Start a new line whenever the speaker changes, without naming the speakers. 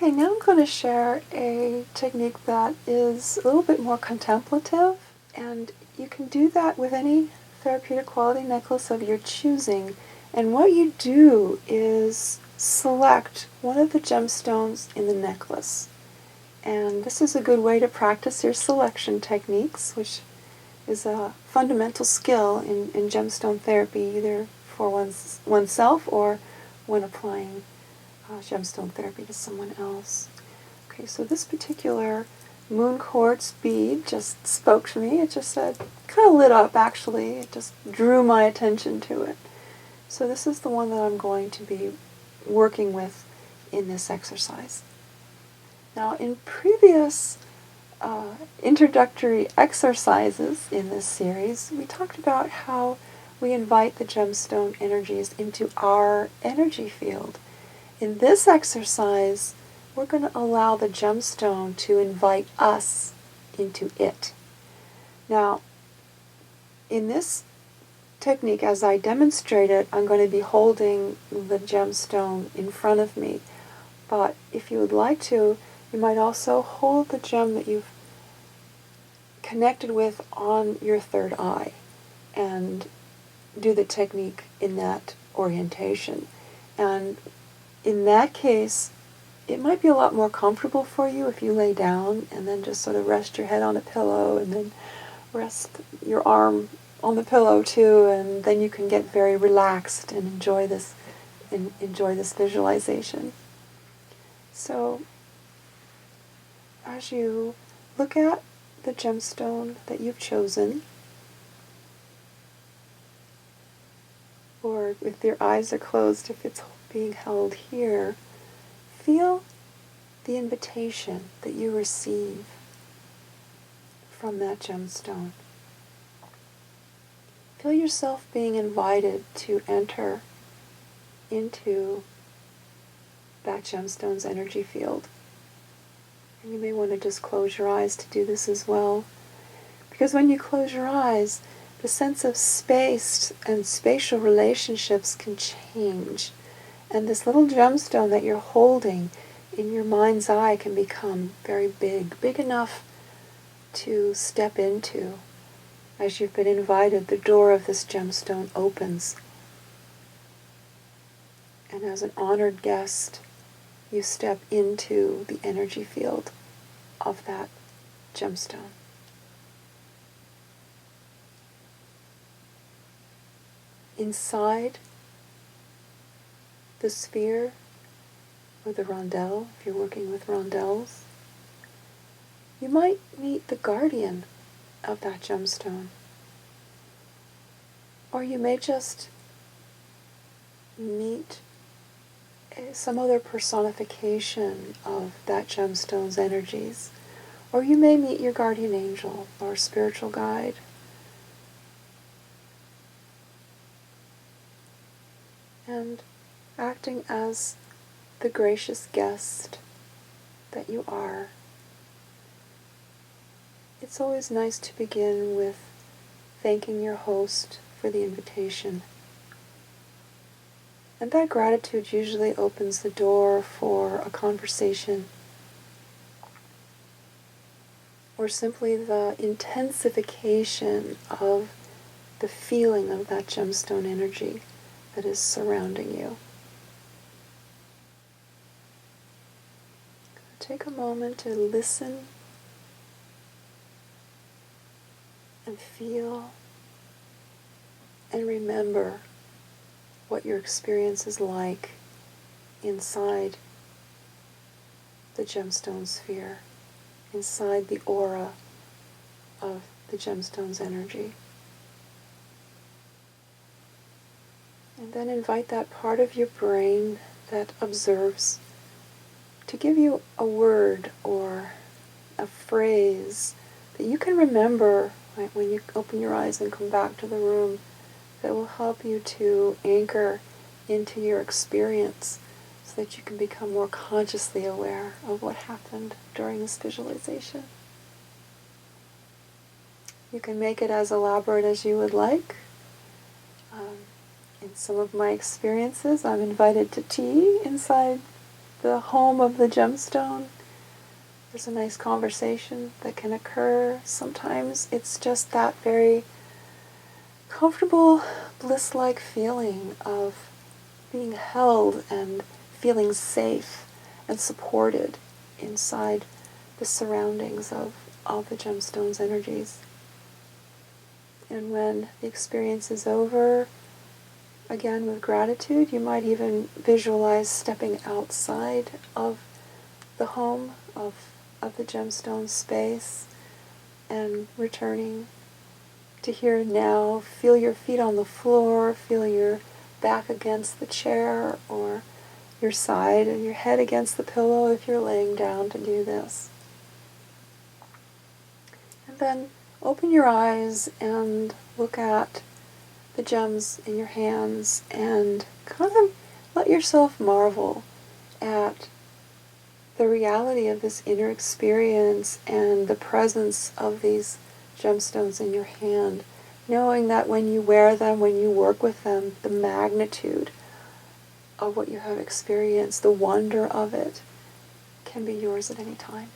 Okay, now I'm going to share a technique that is a little bit more contemplative, and you can do that with any therapeutic quality necklace of your choosing. And what you do is select one of the gemstones in the necklace. And this is a good way to practice your selection techniques, which is a fundamental skill in gemstone therapy, either for oneself or when applying gemstone therapy to someone else. Okay, so this particular moon quartz bead just spoke to me. It just said, kind of lit up actually. It just drew my attention to it. So this is the one that I'm going to be working with in this exercise. Now, in previous introductory exercises in this series, we talked about how we invite the gemstone energies into our energy field. In this exercise, we're going to allow the gemstone to invite us into it. Now, in this technique, as I demonstrated, I'm going to be holding the gemstone in front of me. But if you would like to, you might also hold the gem that you've connected with on your third eye and do the technique in that orientation. And in that case, it might be a lot more comfortable for you if you lay down and then just sort of rest your head on a pillow and then rest your arm on the pillow too, and then you can get very relaxed and enjoy this visualization. So as you look at the gemstone that you've chosen, or if your eyes are closed, if it's being held here, feel the invitation that you receive from that gemstone. Feel yourself being invited to enter into that gemstone's energy field. And you may want to just close your eyes to do this as well. Because when you close your eyes, the sense of space and spatial relationships can change. And this little gemstone that you're holding in your mind's eye can become very big enough to step into. As you've been invited, the door of this gemstone opens. And as an honored guest, you step into the energy field of that gemstone. Inside the sphere, or the rondelle, if you're working with rondelles, you might meet the guardian of that gemstone. Or you may just meet some other personification of that gemstone's energies. Or you may meet your guardian angel or spiritual guide. And acting as the gracious guest that you are, it's always nice to begin with thanking your host for the invitation. And that gratitude usually opens the door for a conversation, or simply the intensification of the feeling of that gemstone energy that is surrounding you. Take a moment to listen and feel and remember what your experience is like inside the gemstone sphere, inside the aura of the gemstone's energy. And then invite that part of your brain that observes to give you a word or a phrase that you can remember when you open your eyes and come back to the room, that will help you to anchor into your experience so that you can become more consciously aware of what happened during this visualization. You can make it as elaborate as you would like. In some of my experiences, I'm invited to tea inside the home of the gemstone, there's a nice conversation that can occur. Sometimes it's just that very comfortable, bliss-like feeling of being held and feeling safe and supported inside the surroundings of all the gemstone's energies. And when the experience is over, again with gratitude, you might even visualize stepping outside of the home of the gemstone space and returning to here and now. Feel your feet on the floor, feel your back against the chair or your side and your head against the pillow if you're laying down to do this. And then open your eyes and look at the gems in your hands and kind of let yourself marvel at the reality of this inner experience and the presence of these gemstones in your hand, knowing that when you wear them, when you work with them, the magnitude of what you have experienced, the wonder of it, can be yours at any time.